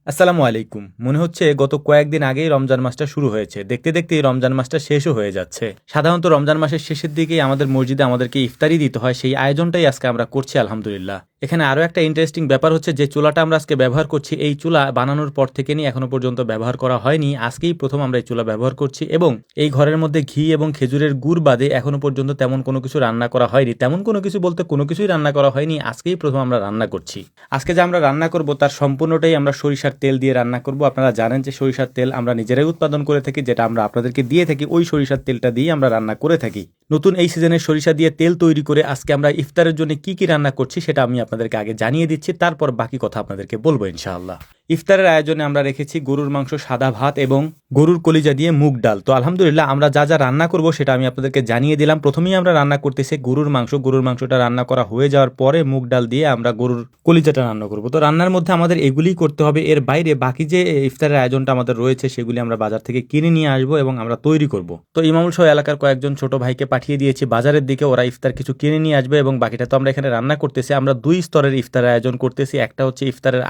আসসালামু আলাইকুম। মনে হচ্ছে গত কয়েকদিন আগেই রমজান মাসটা শুরু হয়েছে। দেখতে দেখতেই রমজান মাসটা শেষও হয়ে যাচ্ছে। সাধারণত রমজান মাসের শেষের দিকেই আমাদের মসজিদে আমাদেরকে ইফতারি দিতে হয়। সেই আয়োজনটাই আজকে আমরা করছি আলহামদুলিল্লাহ। এখানে আরো একটা ইন্টারেস্টিং ব্যাপার হচ্ছে যে চুলাটা আমরা আজকে ব্যবহার করছি, এই চুলা বানানোর পর থেকে নিয়ে এখনো পর্যন্ত ব্যবহার করা হয়নি। আজকেই প্রথম আমরা এই চুলা ব্যবহার করছি এবং এই ঘরের মধ্যে ঘি এবং খেজুরের গুড় বাদে এখনো পর্যন্ত তেমন কোনো কিছু রান্না করা হয়নি। তেমন কোনো কিছু বলতে কোনো কিছুই রান্না করা হয়নি। আজকেই প্রথম আমরা রান্না করছি। আজকে যে আমরা রান্না করব তার সম্পূর্ণটাই আমরা সরিষার তেল দিয়ে রান্না করব। আপনারা জানেন যে সরিষার তেল আমরা নিজেরাই উৎপাদন করে থাকি, যেটা আমরা আপনাদেরকে দিয়ে থাকি। ওই সরিষার তেলটা দিয়ে আমরা রান্না করে থাকি। নতুন এই সিজনের সরিষা দিয়ে তেল তৈরি করে আজকে আমরা ইফতারের জন্য কি কি রান্না করছি সেটা আমি আপনাদেরকে আগে জানিয়ে দিচ্ছি, তারপর বাকি কথা আপনাদেরকে বলবো ইনশাআল্লাহ। ইফতারের আয়োজনে আমরা রেখেছি গরুর মাংস, সাদা ভাত এবং গরুর কলিজা দিয়ে মুগ ডাল। তো আলহামদুলিল্লাহ আমরা যা যা রান্না করব সেটা আমি আপনাদেরকে জানিয়ে দিলাম। প্রথমেই আমরা রান্না করতেছি গরুর মাংস। গরুর মাংসটা রান্না করা হয়ে যাওয়ার পরে মুগ ডাল দিয়ে আমরা গরুর কলিজাটা রান্না করব। তো রান্নার মধ্যে আমাদের এগুলিই করতে হবে। এর বাইরে বাকি যে ইফতারের আয়োজনটা আমাদের রয়েছে সেগুলি আমরা বাজার থেকে কিনে নিয়ে আসবো এবং আমরা তৈরি করব। তো ইমামুল সহ এলাকার কয়েকজন ছোট ভাইকে পাঠিয়ে দিয়েছি বাজারের দিকে, ওরা ইফতার কিছু কিনে নিয়ে আসবে এবং বাকিটা তো আমরা এখানে রান্না করতেছি। আমরা দুই স্তরের ইফতারের আয়োজন করতেছি। একটা হচ্ছে ইফতারের